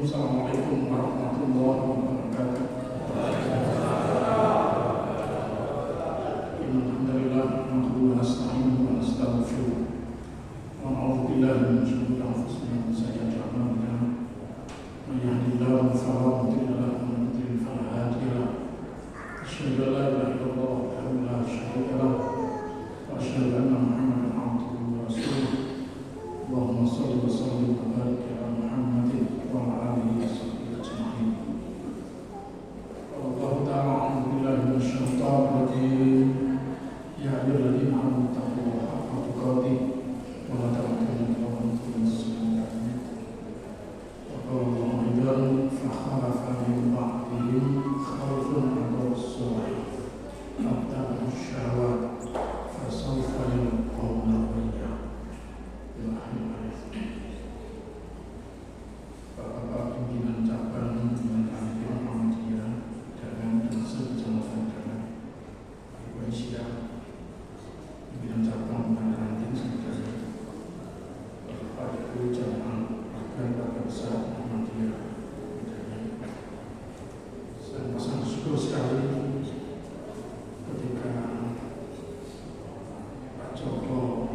Assalamualaikum warahmatullahi wabarakatuh. Alhamdulillah, nahmaduhu wa nasta'inuhu wa nastaghfiruh wa na'udzu billahi min shururi anfusina wa min sayyiati a'malina. Man yahdihillahu fala mudilla lahu wa man yudlil fala hadiya lahu. Asyhadu an la ilaha illallah wahdahu la syarika lahu wa asyhadu anna Muhammadan abduhu wa rasuluh. Allahumma shalli wa sallim wa barik ala Muhammadin wa ala alihi wa sahbihi ajma'in. Allah ta'ala a'udzu billahi minasy syaithanir rajim. Ya ayyuhalladzina amanu taqullaha haqqa tuqatih wa la tamutunna illa wa antum muslimun. Wa qala Allahu aidan fa khalafa min ba'dihim khalfun adaa'us shalah fattaba'u syahawat fa sawfa yalqawna ghayya. Bapak-bapak pimpinan cabang pimpinan Aliansi Muhammadiyah dan sejalan dengan Ibu Aisyah pimpinan cabang Aliansi Muhammadiyah, Bapak Ibu cabang Keluarga Besar Muhammadiyah, saya merasa syukur sekali ketika Pak Joko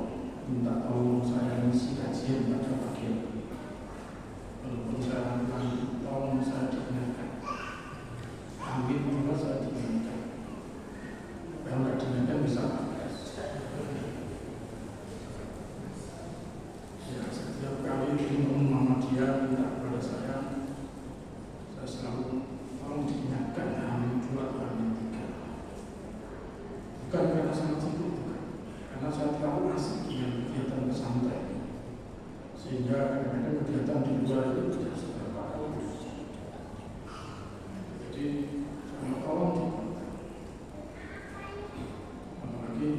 minta tolong saya ngisi kajian pada pagi ini. Walaupun saya bilang tolong saya dengarkan, ambil juga saya dengarkan. Kalau nggak dengarkan bisa ya, setiap kali Imam Muhammadiyah minta kepada saya selalu tolong diingatkan Amin 2, Amin 3. Bukan karena sangat sibuk, karena saya terlalu asik dengan kegiatan pesantren, sehingga kadang-kadang kegiatan di luar itu tidak seberapa fokus. Jadi tolong apalagi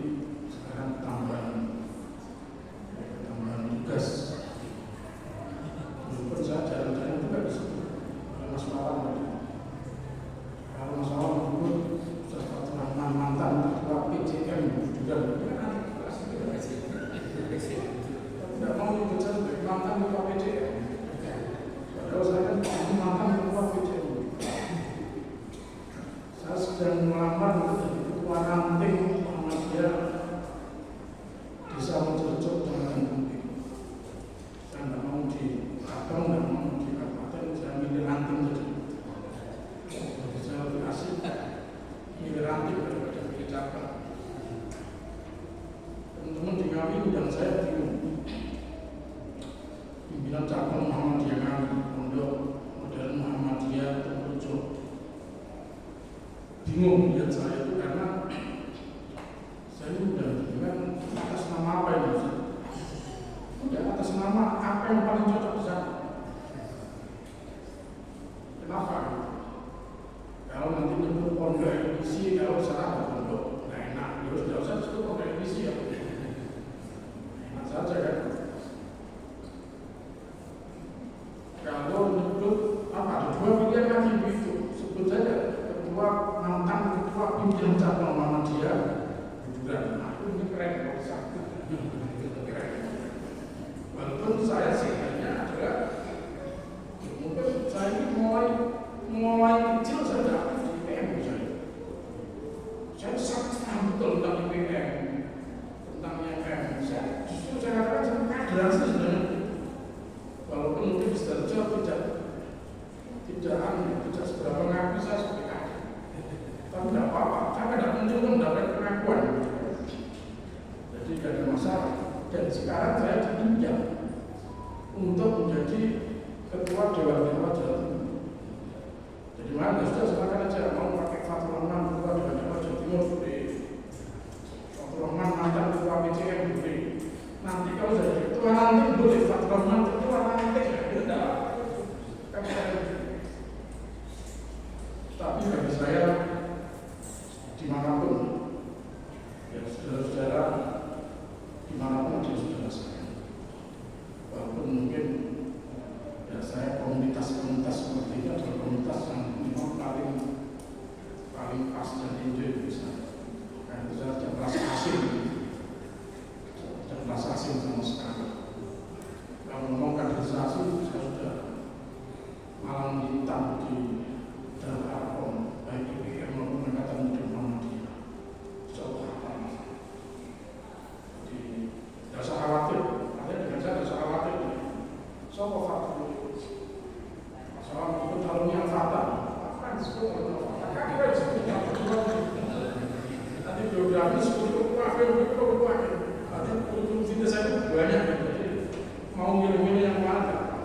sekarang tambahan tugas. Walaupun saya jarang-jarang juga di situ. Mas Malam, kalau Mas Malam dulu setelah mantan ketua PJM juga tidak mau dipecat sebagai mantan ketua PJM. Padahal saya kan mantan ketua PJM. Saya sedang melamar menjadi ketua ranting Muhammadiyah Desa Mojokerto dengan Bumi. Saya tidak mau di Abang, tidak mau di Kabupaten, saya milih ranting saja. Jadi saya lebih asik milih ranting daripada milih cabang. Teman-teman di Ngawi undang saya bingung. Pimpinan cabang Muhammadiyah Ngawi, Pondok Modern Muhammadiyah Temurejo, bingung lihat saya itu karena saya udah dengan atas nama apa ini? Udah atas nama apa yang paling cocok di sana? Kenapa? Kalau nanti nyebut pondok edisi, kalau sana ada pondok, nggak enak. Terus tidak usah sebut pondok edisi ya. Enak saja kan? Kalau nyebut apa? Ada dua pilihan lagi begitu. Sebut saja ketua mantan ketua pimpinan cabang Muhammadiyah. Bujuran, aku ini keren kalau bisa. Keren. Walaupun saya sebenarnya adalah mungkin saya ini mulai kecil saya sudah aktif di IPM saya. Saya sangat paham betul tentang IPM, tentang IPM. Justru saya katakan saya kaderan sebenarnya. Walaupun mungkin di Sidoarjo tidak seberapa ngaku saya sebagai kader. Tapi tidak apa-apa, karena tidak penting untuk mendapat pengakuan. Jadi tidak ada masalah. Dan sekarang saya diundang untuk menjadi ketua Dewan Dewan Jawa Timur. Jadi mana sudah silakan aja mau pakai Fatul Rahman ketua Dewan Dewan Jawa Timur boleh. Fatul Rahman mantan ketua PJM boleh. Nanti kalau jadi ketua nanti boleh Fatul Rahman ketua nanti tidak. Tapi bagi saya dimanapun ya saudara-saudara dimanapun dia saudara saya, walaupun mungkin ya saya komunitas-komunitas seperti ini adalah komunitas yang memang paling pas dan enjoy bisa. Karena saya tidak merasa asing, tidak merasa asing sama sekali. Kalau ngomong kaderisasi saya sudah mau milih-milih yang mana,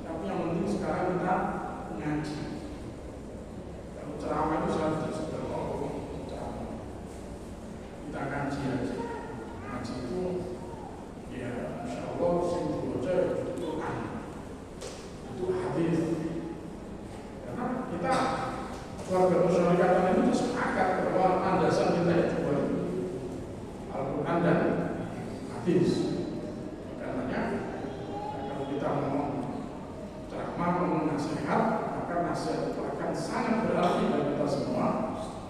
tapi yang penting sekarang kita ngaji. Kalau ceramah itu saya tidak suka ceramah, kita ngaji aja. Ngaji itu ya insya Allah sing dibaca itu Quran, itu hadis. Karena kita keluarga musyawaratan itu sepakat bahwa landasan kita itu Al-Quran dan hadis. Karenanya kalau kita ngomong ceramah, ngomong nasihat, maka nasihat itu akan sangat berarti bagi kita semua.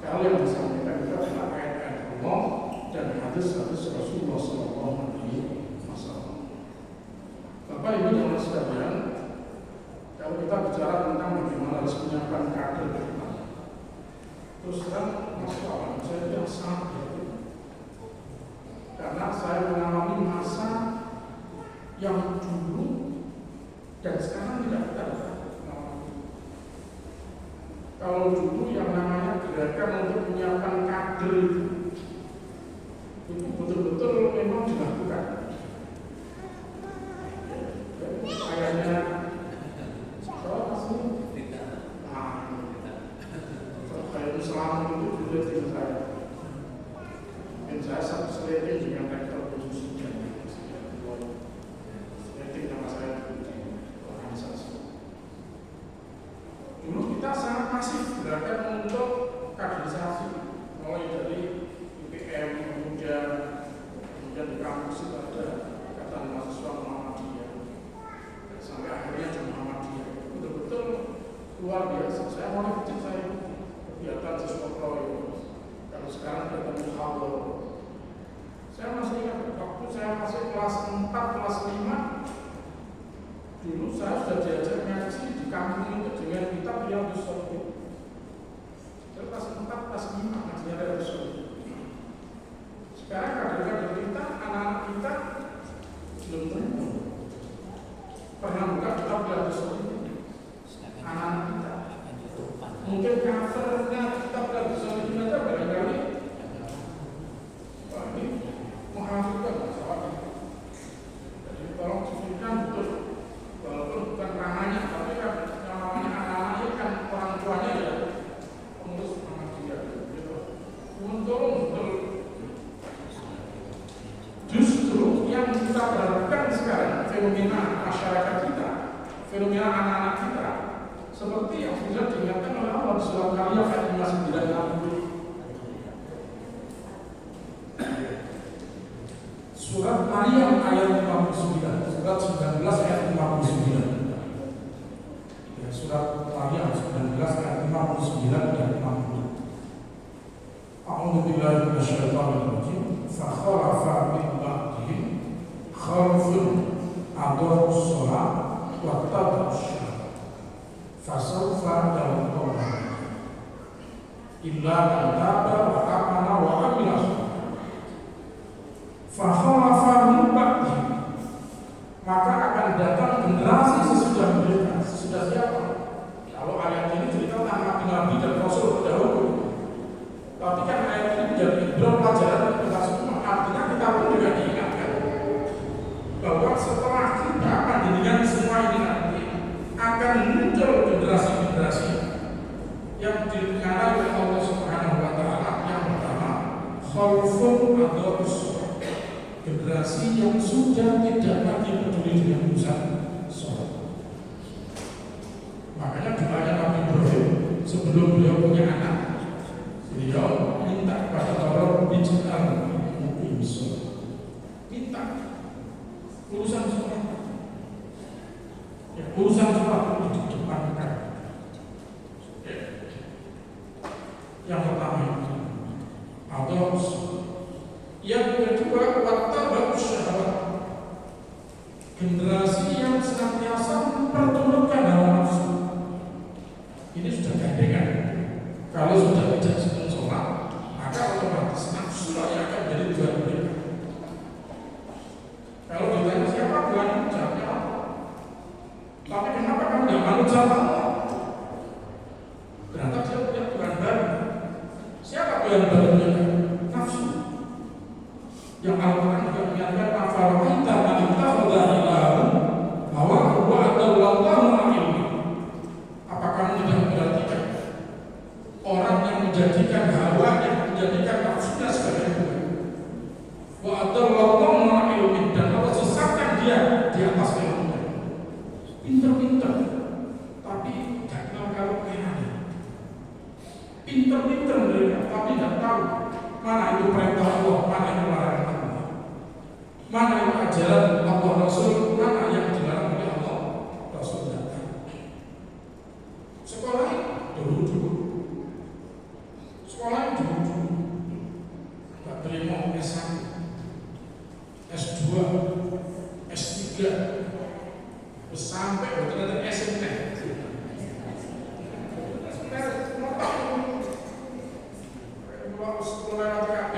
Kalau yang disampaikan itu adalah ayat-ayat Allah dan hadis-hadis Rasulullah SAW. Bapak Ibu yang sekalian, kalau kita bicara tentang bagaimana harus menyiapkan kader kita, terus terang masalah saya yang sangat berat. Karena saya mengalami masa yang dulu dan sekarang tidak kita alami. Kalau dulu yang namanya gerakan untuk menyiapkan kader itu betul-betul memang dilakukan. Kayaknya kalau masih kayak Islam itu juga tidak saya. Mungkin saya satu selesai dengan rektor khusus dan selesai nama saya di organisasi. Dulu kita sangat masif gerakan untuk kaderisasi, mulai dari UPM, kemudian di kampus itu ada ikatan mahasiswa Muhammadiyah, sampai akhirnya cuma Muhammadiyah. Betul-betul luar biasa. Saya mulai kecil saya kegiatan siswa proyek. Kalau sekarang kita muhawar, saya masih ingat waktu saya masih kelas 4, kelas 5, dulu saya sudah diajar ngaji di kampung itu dengan kitab Riyadhus Shalihin. Saya kelas 4, kelas 5 ngajinya Riyadhus Shalihin. Sekarang kader-kader kita, anak-anak kita belum tentu pernah buka kitab Riyadhus Shalihin. Anak-anak kita mungkin covernya kitab Riyadhus Shalihin aja barangkali wah ini menghafalkan masalah. Jadi tolong sebutkan betul, walaupun bukan ranahnya, tapi kan yang namanya anak-anaknya kan orang tuanya ya pengurus Muhammadiyah gitu. Tolong betul. Justru yang kita harapkan sekarang fenomena masyarakat kita, fenomena anak-anak kita, seperti yang sudah diingatkan oleh Allah di surat Maryam ayat 59. Surat Maryam ayat 59, surat 19 ayat 59. Ya, surat Maryam 19 ayat 59 dan 60. A'udzu billahi minasyaitonir rajim. Fa khalafa min ba'dihim khalfun adaa'us shalah wa taba'us syahwat. Fasawfa yalqawna illa man taba wa amana wa amila fakhalafa min ba'dihim, maka akan datang generasi sesudah mereka. Sesudah siapa? Kalau ayat ini cerita tentang Nabi dan Rasul terdahulu, tapi kan ayat ini menjadi ibrah pelajaran untuk kita semua. Artinya kita pun juga diingatkan bahwa setelah kita mendirikan semua ini nanti akan muncul generasi-generasi yang dipengaruhi oleh Allah Subhanahu wa Ta'ala. Yang pertama, khalfun adaa'us shalah, generasi yang sudah tidak lagi peduli dengan urusan sholat. Makanya doanya Nabi Ibrahim sebelum beliau punya anak, beliau minta kepada Allah bij'al muqim sholat, minta urusan sholat, ya, urusan sholat itu didepankan. Yang pertama itu adaa'us shalah. Yang kedua, wattaba'us syahwat, generasi yang senantiasa memperturutkan hawa nafsu. Ini sudah gandengan. Kalau sudah tidak senang sholat, maka otomatis nafsu yang akan jadi tujuan mereka. Kalau ditanya siapa Tuhan, jawabnya apa? Tapi kenapa kamu tidak malu jawab Allah? Ternyata dia punya Tuhan baru. Siapa Tuhan barunya? Nafsu. Yang Al-Quran juga menyatakan afara'aita man ittakhadha ilahahu pinter-pinter, tapi gak kenal kalau kayaknya. Pinter-pinter mereka, tapi gak tahu mana itu perintah Allah, mana itu larangan Allah, mana itu ajaran Allah Rasul, mana yang dilarang oleh Allah Rasul. Sekolah dulu, sekolah dulu, gak terima S1, S2, S3, sampai ternyata SMP. Sekolah KP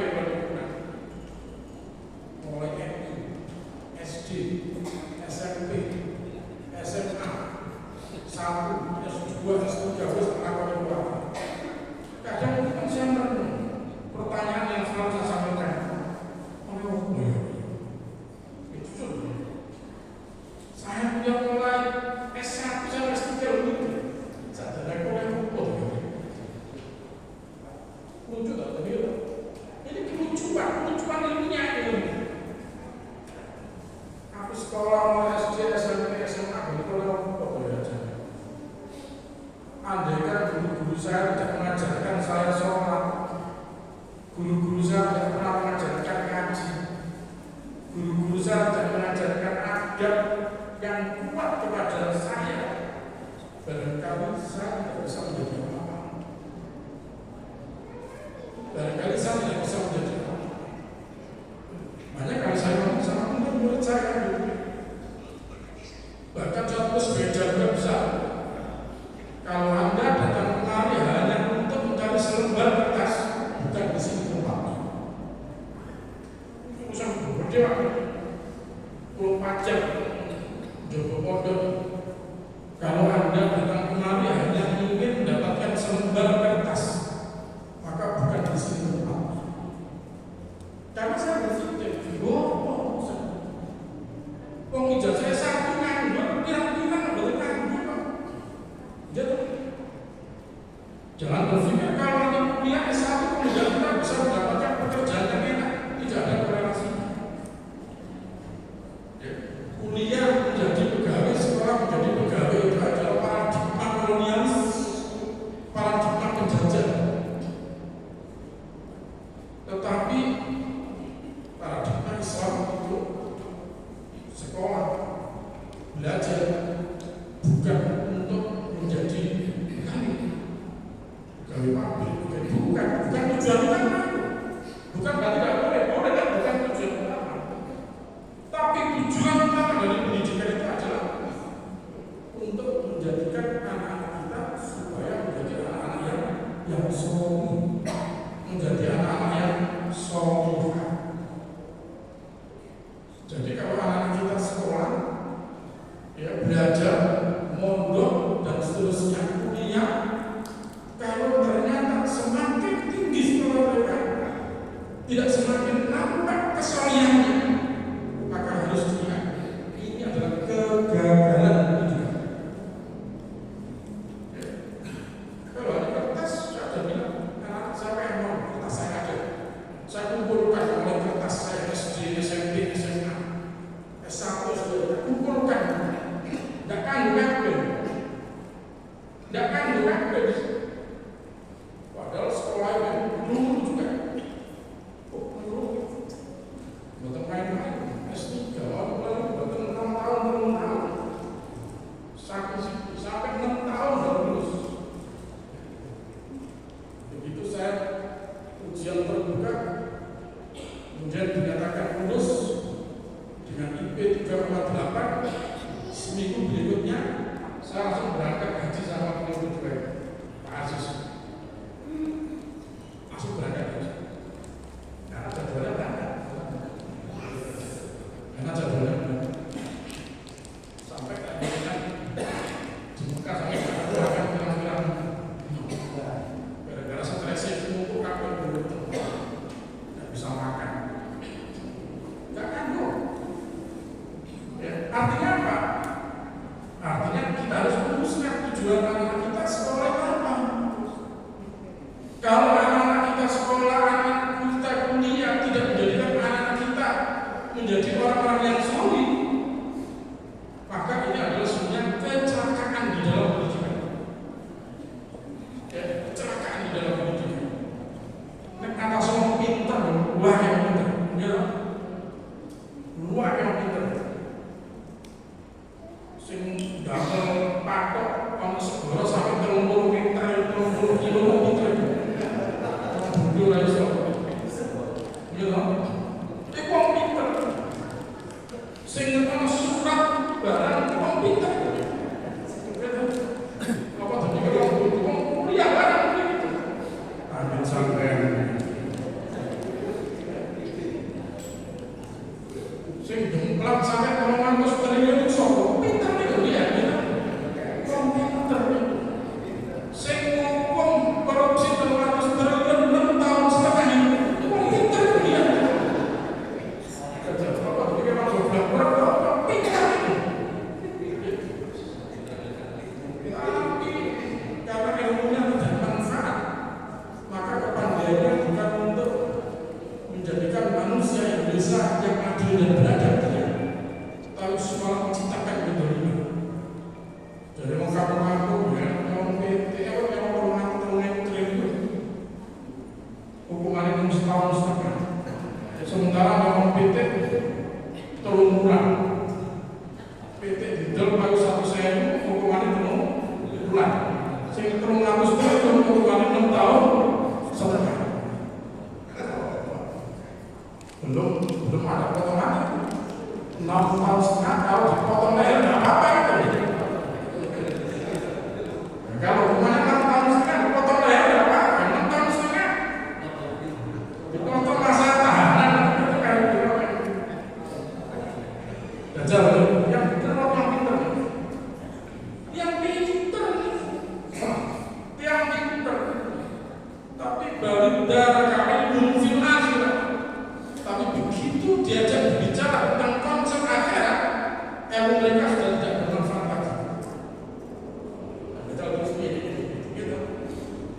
mulai SD, SMP, SMA, 1, S2, S3, kadang itu kan saya pertanyaan yang selalu saya sampaikan, saya punya mulai S1 sampai S3 begitu, saya tidak boleh lupa. Lucu tak tadi? Ini kelucuan ilmunya ini. Aku sekolah mulai SD, SMP, SMA begitu lah, boleh aja. Andai kan guru-guru saya tidak mengajarkan saya sholat, guru-guru saya tidak pernah mengajarkan ngaji, guru-guru saya tidak mengajarkan adab yang kuat kepada saya, barangkali saya tidak bisa menjadi apa-apa. Barangkali saya tidak bisa menjadi apa-apa. Banyak kali saya ngomong sama murid saya gitu. Bahkan contoh sepeda besar. Kalau Anda datang kemari hanya untuk mencari selembar kertas, bukan di sini tempatnya. Urusan gede banget. 24 jam. Joko pondok. Kalau Anda datang kemari hanya ingin mendapatkan selembar kertas, maka bukan di sini tempatnya. Karena saya berpikir, ijazah saya satu nganggur, pirang-pirang boleh nganggur Pak. Jangan berpikir kalau nanti kuliah S1 kemudian kita bisa mendapatkan pekerjaan yang enak, tidak ada korelasinya. Kuliah menjadi pegawai, sekolah menjadi pegawai itu adalah paradigma kolonialis, paradigma penjajah. Tetapi paradigma Islam itu sekolah, belajar bukan untuk menjadi pegawai pabrik, bukan tujuan utama. Bukan berarti tidak boleh kan, bukan tujuan utama. Tapi tujuan utama dari pendidikan itu adalah untuk menjadikan anak-anak kita supaya menjadi anak-anak yang soleh, menjadi anak-anak yang soleh. Jadi kalau anak kita sekolah, ya belajar, mondok dan seterusnya, kuliah, kalau ternyata semakin tinggi sekolah mereka, tidak semakin nampak kesolehannya, maka harus diingat ini adalah kegagalan pendidikan. Kalau ada kertas, saya sudah bilang, anak siapa yang mau kertas saya ada, saya kumpulkan oleh kertas saya SD, SMP, SMA. S1 sudah kumpulkan, tidak kandung. Padahal sekolah yang dulu juga, betul main-main. S3, betul 6 tahun, sampai 6 tahun baru lulus. Begitu saya ujian terbuka, kemudian dinyatakan lulus dengan IP 3,8, seminggu berikutnya saya langsung berangkat haji sama pengikut saya, Pak Aziz. Langsung berangkat haji. Karena jadwalnya berangkat. Sampai akhirnya di Mekah sampai aku akan bilang-bilang gara-gara stresnya itu aku belum nggak bisa makan. Nggak kan kok. Ya, artinya apa? Artinya kita harus PT didol payu 1.000 hukumannya penuh bulan. Sing 300 tahun hukumannya 6 tahun setengah. Belum ada potongan. 6 tahun setengah kalau dipotong leher nggak apa-apa itu. Kalau hukumannya 6 tahun setengah dipotong leher nggak apa-apa. 6 tahun setengah dipotong masa tahanan itu kayak gitu. Dajjal yang benar yang pintar. Yang pintar. Tapi baru darah kami belum akhirat. Tapi begitu diajak bicara tentang konsep akhirat, ilmu mereka sudah tidak bermanfaat lagi. Kita harus gitu.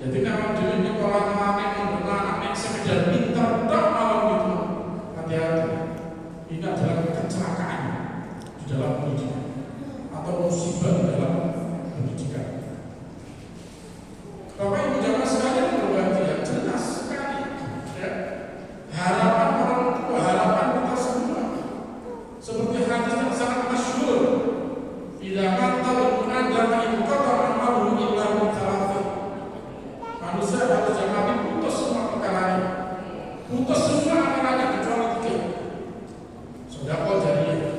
Jadi kalau dulu orang anak anak sekedar pintar tak malam itu, hati-hati. Ini adalah kecelakaan di dalam pendidikan atau musibah di dalam pendidikan. Bapak Ibu jamaah sekalian berbahagia, jelas sekali ya. Harapan orang tua, harapan kita semua seperti hadis yang sangat masyhur, idza mata ibnu adam inqata amaluhu illa min thalath. Manusia pada zaman ini putus semua perkaranya, putus semua amalnya kecuali 3. Sedekah jariyah,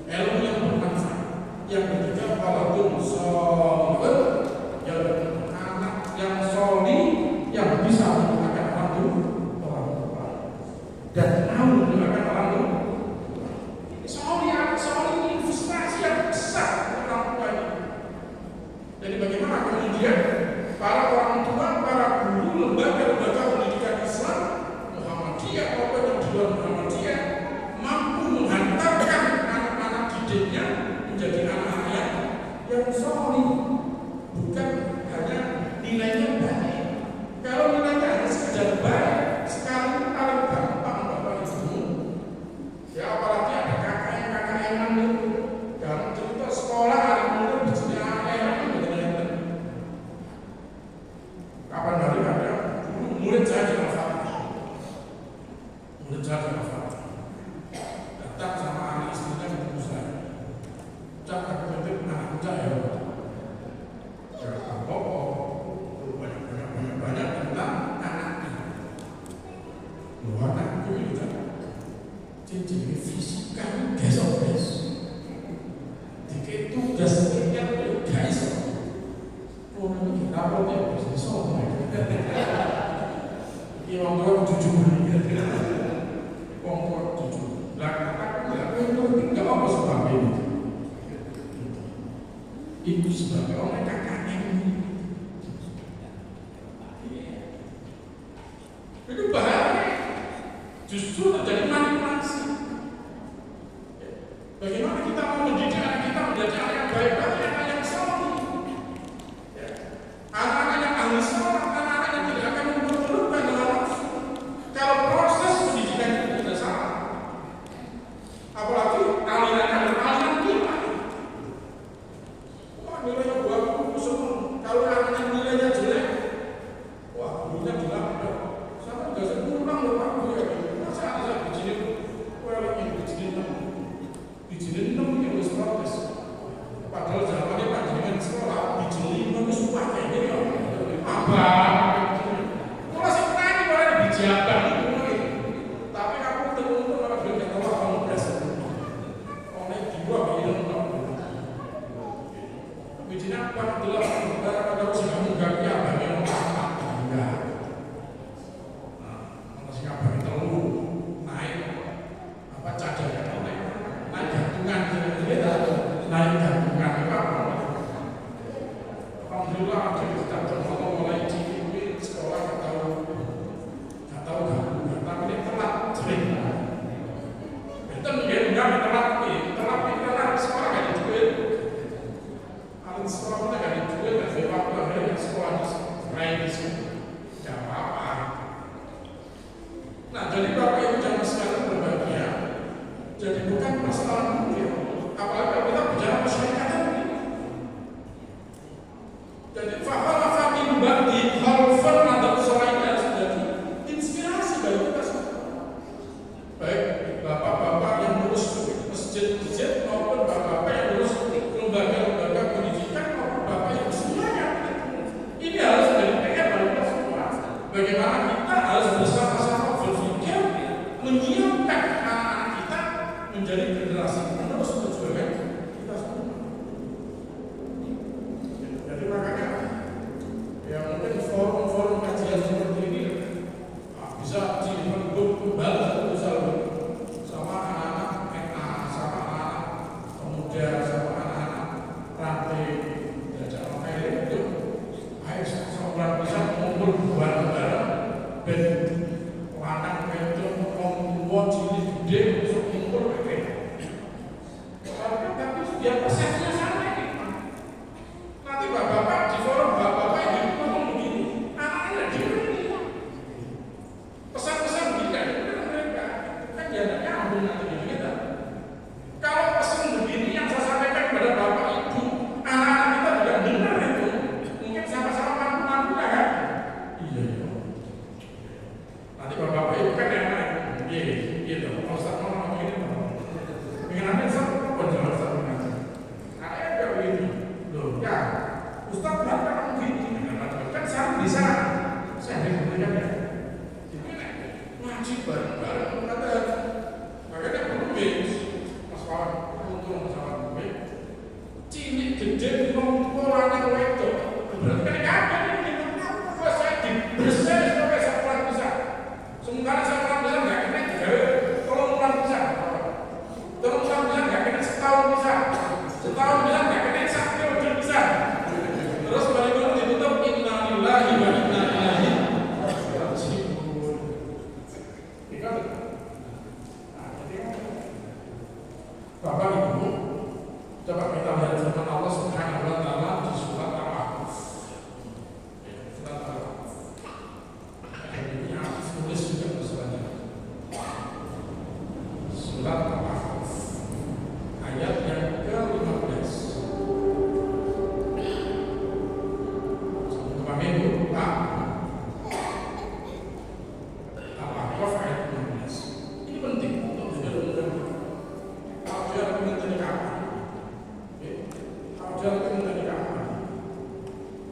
ilmu yang bermanfaat. Yang ketiga waladun shalih, yang soli yang bisa mendoakan orang tua dan mau mendoakan orang tua. Soli ini investasi yang besar orang tua ini. Jadi bagaimana kemudian para orang tua, para guru, lembaga-lembaga pendidikan Islam, Muhammadiyah maupun yang di luar Muhammadiyah mampu menghantarkan anak-anak didiknya menjadi anak-anak yang soli, bukan hanya nilainya baik. Kalau nilainya hanya sekedar baik, sekarang paling gampang Bapak Ibu. Ya apalagi ada kakak yang itu. Kalau cerita sekolah hari ini di sini ada kapan hari ada murid saya di Al-Fatihah. Murid saya di Al-Fatihah. Datang sama anak istrinya ketemu saya. Cak aku titip anak cak ya. Banyak tentang anaknya. Anak itu juga jadi fisika besok-besok. Dikit tugas sekian guys. Ini kita apa besok. Ini orang tua jujur. Orang tua jujur. Aku itu nggak apa sebabnya ini. Ibu sebagai orang kakaknya ini. Itu bahaya. Justru terjadi manipulasi. Bagaimana kita mau mendidik anak kita menjadi anak yang baik-baik, anak yang soleh, anak-anak yang ahli sholat, anak-anak yang tidak akan memperturutkan dengan nafsu. Kalau proses pendidikan itu tidak salah, apalagi aliran nilai. Wah nilainya bagus semua. Kalau anaknya nilainya jelek, wah gurunya bilang sama nggak usah kurang loh Pak Guru ya. Masa ada bijinin, well ini bijinin 6 ini harus protes. Padahal zamannya panjenengan sekolah bijinin 6 itu pakai ini ya. Apa? Kalau saya tanya boleh biji abang itu mungkin. Tapi aku teruntuk kalau belum ketawa kamu berasa. Oleh dua bilang bijinin apa? Adalah pada usia kamu gak abang yang enggak. Abang itu naik apa cadangan naik gantungan naik gantungan apa? Alhamdulillah kita mulai di sekolah nggak tahu tapi ini telat sering. Itu enggak telat sekolah nggak dijual. Alat sekolah nggak dijual. biar persepsinya sama ini. Nanti bapak-bapak di forum bapak-bapak ini ngomong begini, anaknya begini. Pesan-pesan begini kan mereka kan ya ada nyambung nanti gitu. Kalau pesan begini yang saya sampaikan kepada bapak ibu, anak-anak kita juga dengar itu, mungkin sama-sama mampu-mampu kan? Iya. Nanti bapak-bapak ibu kan yang mana? Iya dong. Kalau Ustaz mau ngomong begini, pengen ambil satu penjelasan Ustaz mengajar. Anaknya juga begitu. Loh, ya Ustaz bilang begini, kan saya bisa. Saya dengar ya. Ngaji bareng-bareng kata makanya berbeda mas kawan untung sama gue cilik gede ngomong orang wedok berarti kan ada nih gue saya dibersih sampai sepulang bisa sementara sepulang bisa nggak kena kalau pulang bisa terus pulang bisa nggak kena setahun bisa bisa nggak kena satu periode bisa terus balik lagi ditutup innalillahi wa inna ilaihi raji'un. Bapak Ibu, coba kita lihat firman Allah Subhanahu wa taala di surat Al-A'raf. Surat Al-A'raf. Ini harus tulis juga suratnya. Surat Al-A'raf. Ayat yang ke-15. Bapak Ibu, Pak. Al-A'raf ayat 15. Ini penting untuk didengar. Kalau dia mengenai kapan, kalau dia mengenai kapan,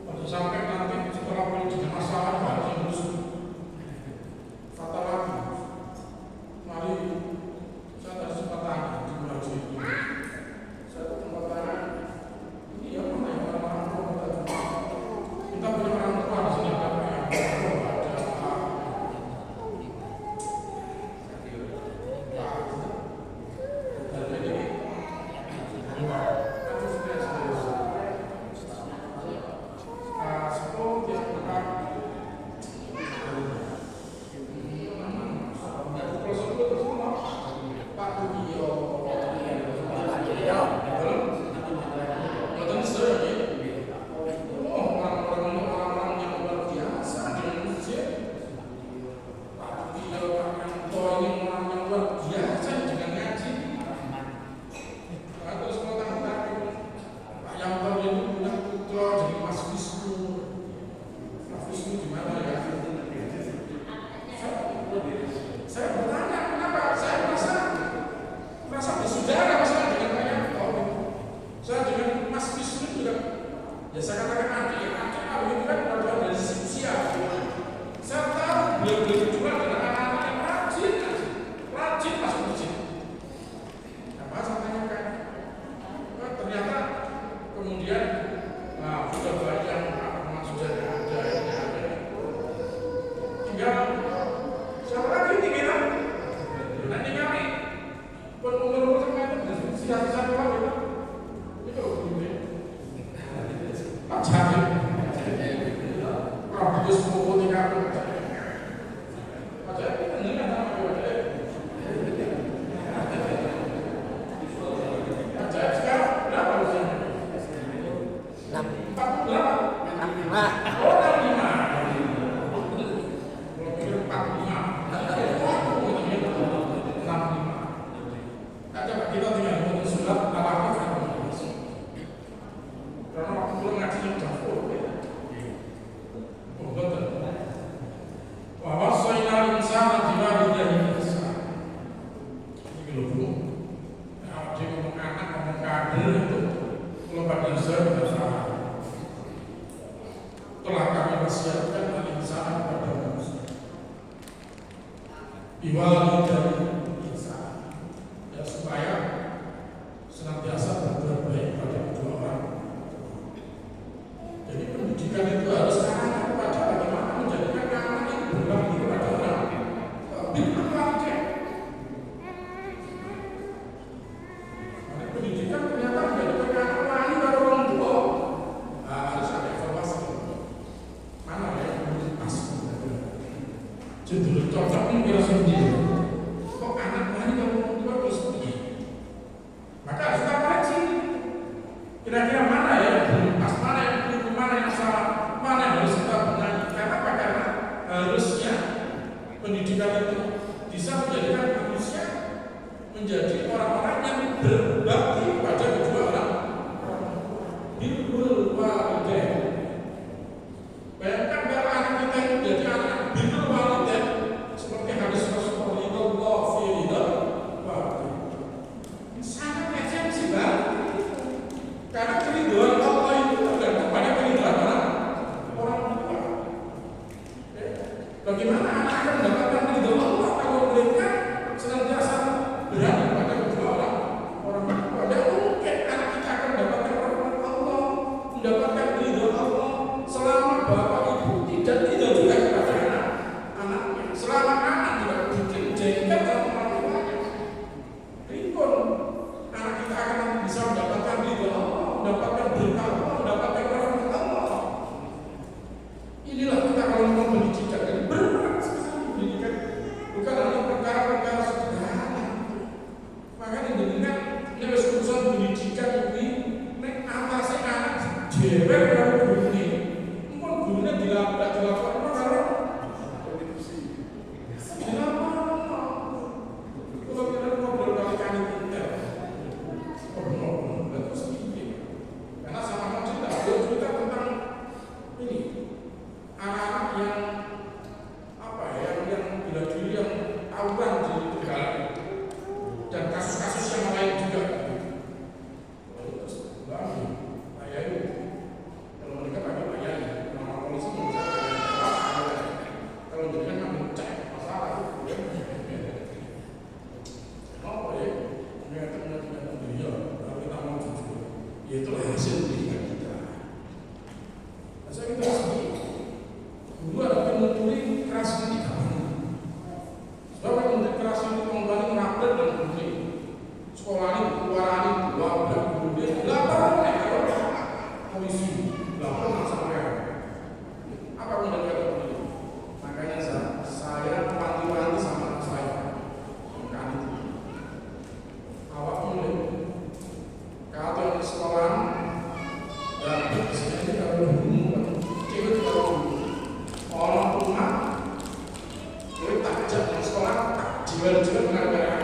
pada sampai nanti setelah punya masalah baru yang musuh, fatal lagi. Mari saya ada kesempatan di bulan ini, saya ada kesempatan ini yang mana yang orang-orang kita punya orang tua di sini ada yang Iwal dari insan, ya supaya senantiasa berbuat baik pada kedua orang. Jadi pendidikan itu harus arahkan kepada bagaimana menjadikan anak yang berbakti kepada orang. Bimbing lagi. Pendidikan ternyata menjadikan anak wali pada orang tua. Harus ada evaluasi. Mana yang pas? Judul cocok ini kira sendiri. Kira-kira mana ya yang pas, mana yang keliru, mana yang salah, mana yang harus kita benahi? Karena apa? Karena harusnya pendidikan itu bisa menjadikan manusia menjadi orang-orang yang berbakti pada kedua orang. Birrul walidain. Bayangkan kalau anak kita itu menjadi anak birrul walidain, seperti hadis Rasulullah fi ridha walidain. Sangat esensi banget. Karena keridhaan Allah itu tergantung pada keridhaan orang tua. Bagaimana anak akan mendapatkan keridhaan Allah kalau mereka senantiasa berada pada kedua orang tua? Tidak mungkin anak kita akan mendapatkan rahmat Allah, mendapatkan keridhaan Allah selama bapak ibu tidak juga kepada anaknya, selama anak tidak dijadikan sama orang tuanya. Ribon anak kita akan bisa mendapatkan keridhaan Allah, mendapatkan berkah Allah, mendapatkan rahmat Allah. Inilah kita kalau mau pendidikan, dan berat sekali pendidikan, bukan hanya perkara-perkara sederhana. Makanya dengan urusan pendidikan ini, nek atasnya anak jewel kalau gurunya, mungkin gurunya dilabrak kalau kalau kita ngobrol kali-kali kita, bagus sedikit. Karena sama cerita tentang ini anak-anak yang apa ya, yang bila diri yang tawuran di Tegal dan kasus-kasus yang lain juga. Terus ayah itu kalau mereka pakai ayah, nama polisi kalau mereka ngambil cek masalah itu, apa ya? Mereka dia kalau kita mau jujur, ya itulah hasil pendidikan kita. Masa kita sendiri guru ada menteri keras ini kapan? Sebab menteri keras itu kembali merapet dan menteri sekolah ini keluaran ini dua belas guru dia lapor kalau polisi lapor sampai apa yang mereka lakukan? Makanya saya wanti-wanti sama anak saya kan itu awak mulai kalau yang di sekolah dan disini kalau cewek kalau orang rumah, gue tajam di sekolah, tak jual-jual gara-gara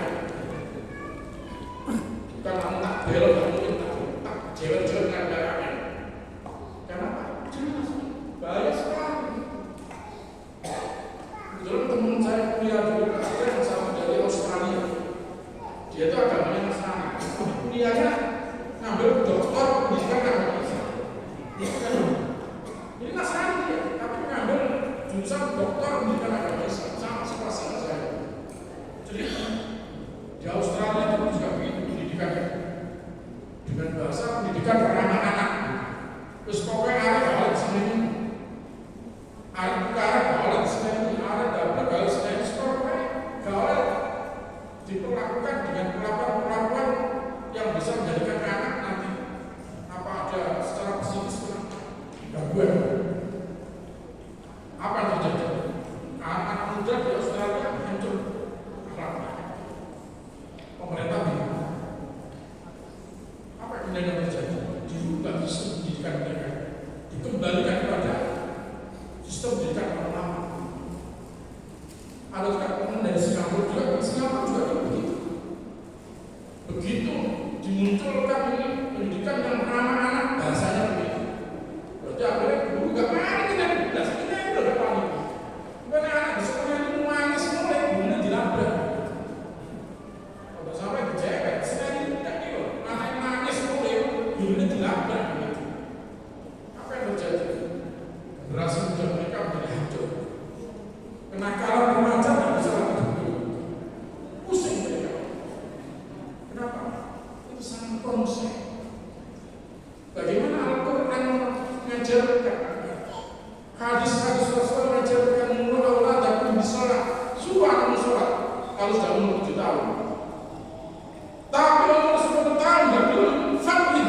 bukan kamu tak belok, kamu tak jual-jual gara-gara. Kenapa? Jelas, bahaya sekali. Kebetulan teman saya kuliah dulu, yang sama dari Australia, dia itu agamanya Nasrani, kuliahnya ngambil doktor pendidikan agama Islam. Ini Nasrani dia, tapi ngambil jurusan doktor pendidikan agama Islam sama sekelas sama saya. Jadi di Australia itu juga begitu pendidikan dengan bahasa pendidikan anak-anak. Terus pokoknya ada sini, ada sini, ada double kalau sini pokoknya kalau diperlakukan dengan perlakuan yang bisa menjadikan anak nanti apa ada secara psikis gangguan. Apa yang terjadi? Anak muda di Australia hancur akhlaknya. Pemerintah bingung. Apa yang terjadi? Dirubah sistem pendidikan mereka, dikembalikan kepada sistem pendidikan yang lama. Ada juga teman dari Singapura juga begitu. Begitu dimunculkan ini pendidikan yang ramah anak, bahasanya begitu. Berarti akhirnya guru gak mau kita belajar, kita yang udah panik. Bukan anak di sekolah ini nangis mulai gurunya dilabrak. Kalau sampai dijepet, sekali tidak gitu. Anak yang nangis mulai gurunya dilabrak. Apa yang terjadi? Generasi muda mereka menjadi hancur. Kenakalan remaja tidak bisa lagi dulu. Pusing mereka. Kenapa? Itu sangat konsep. Bagaimana Al-Quran mengajarkan, hadis-hadis Rasul mengajarkan mulu Allah dan sholat, suruh anak sholat kalau sudah umur 7 tahun. Tapi umur 10 tahun nggak belum sampai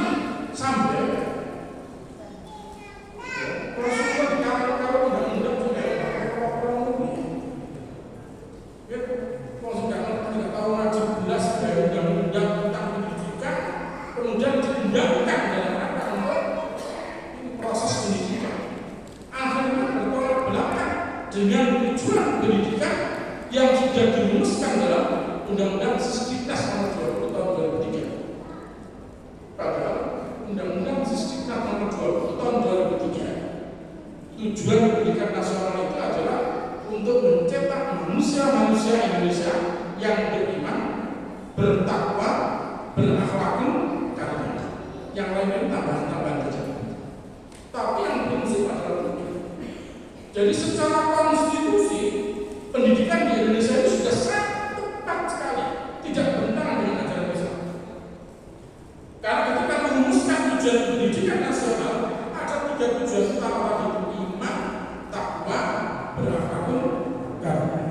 yang sudah dirumuskan dalam Undang-Undang Sisdiknas Nomor 20 Tahun 2003. Padahal Undang-Undang Sisdiknas Nomor 20 Tahun 2003 tujuan pendidikan nasional itu adalah untuk mencetak manusia-manusia Indonesia yang beriman, bertakwa, berakhlakul karimah. Yang lain tambahan-tambahan saja. Tapi yang prinsip adalah itu. Jadi secara konstitusi pendidikan di Indonesia itu sudah sangat tepat sekali, tidak bertentangan dengan ajaran Islam. Karena ketika merumuskan tujuan pendidikan nasional ada 3 tujuan utama tadi: iman, takwa, berakhlakul karimah.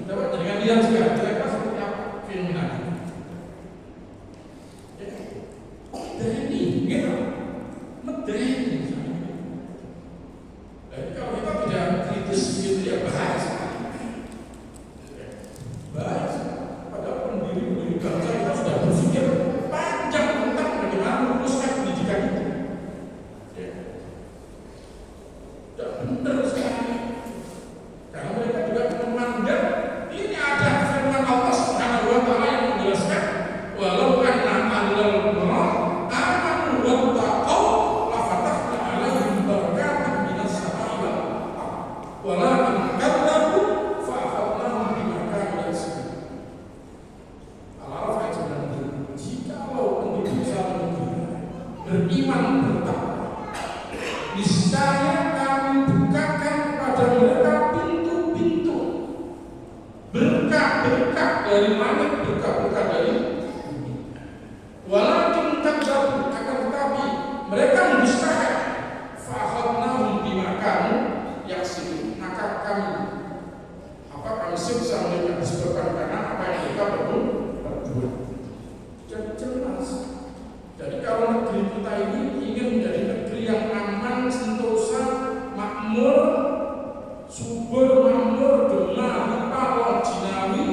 Dapat dengan lihat sekarang kira-kira seperti apa fenomenanya. Medeni, gitu. Medeni. Jadi kalau kita tidak kritis gitu ya bahaya sekali. Bahaya sekali. Padahal pendiri bangsa kita sudah berpikir panjang tentang bagaimana merumuskan pendidikan itu. Tidak benar sekali. Karena mereka juga memandang ini ada firman Allah Subhanahu wa Ta'ala yang menjelaskan walau anna ahlal qura amanu wattaqau lafatahna 'alaihim barakatan minas sama'i wal ardh walakin kadzabu fa akhadnahum bima kanu yaksibun. Al-Araf ayat 90. Jikalau penduduk satu negeri beriman bertakwa, niscaya kami bukakan kepada mereka pintu-pintu berkah-berkah dari langit, berkah-berkah dari bumi. Walakin kadzabu, akan tetapi mereka mendustakan. Fa akhadnahum bima kanu yaksibun, maka kami siksa mereka disebabkan karena apa yang mereka berbuat. Jadi jelas. Jadi kalau negeri kita ini ingin menjadi negeri yang aman, sentosa, makmur, subur, makmur, damai, limpah, jinawi,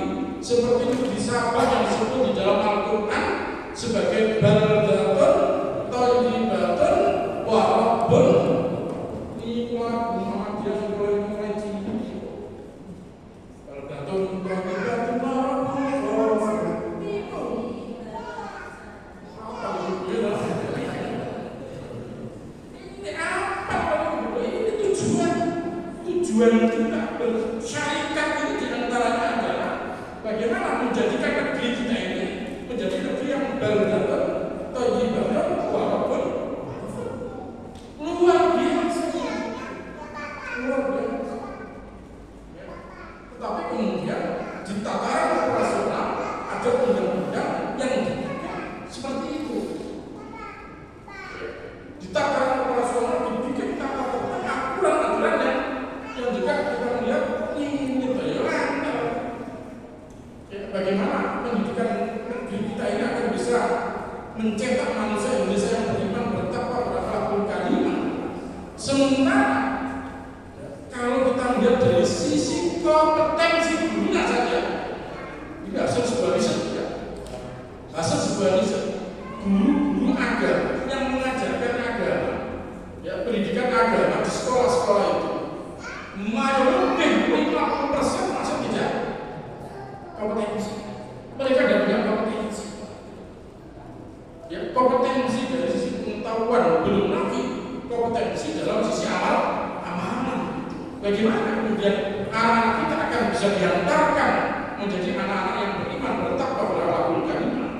seperti negeri Sabah yang disebut di dalam Al-Quran sebagai baldatun thayyibatun wa rabbun nikmat. Muhammadiyah mulai cilik. Baldatun thayyibatun wa rabbun tujuan kita bersyarikat ini diantaranya adalah bagaimana menjadikan negeri kita ini menjadi negeri yang baldatun thayyibatun wa rabbun luar biasa. Tetapi kemudian di tataran operasional ada undang-undang yang dibuat seperti itu. Di tataran operasional dibikin tata-tata aturan-aturan yang juga kita melihat ini bayaran. Bagaimana pendidikan negeri kita ini akan bisa mencetak manusia Indonesia yang beriman, bertakwa, berakhlakul karimah. Sementara kalau kita melihat dari sisi kompetensi gurunya saja, ini hasil sebuah riset ya. Hasil sebuah riset guru-guru agama yang mengajarkan agama, ya pendidikan agama di sekolah-sekolah itu lebih 50% masih tidak kompetensi. Mereka tidak punya kompetensi. Ya, kompetensi dari sisi pengetahuan, belum lagi kompetensi dalam sisi amalan. Bagaimana kemudian anak-anak kita akan bisa diantarkan menjadi anak-anak yang beriman, bertakwa, berakhlakul karimah.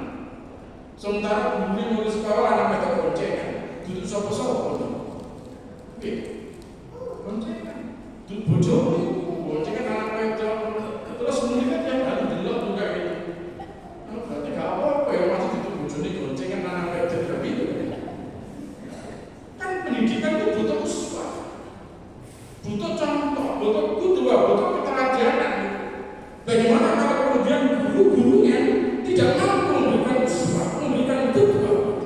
Sementara guru nulis sekolah anak mereka boncengan, duduk sopo-sopo, boncengan. Boncengan anak mereka, terus kemudian yang hari delok juga gitu. Berarti gak apa-apa ya masih itu bojone boncengan anak mereka juga gitu. Kan pendidikan itu butuh uswah, butuh contoh, butuh kudwah, butuh keteladanan. Bagaimana kalau kemudian guru-gurunya tidak mampu memberikan uswah, memberikan kudwah?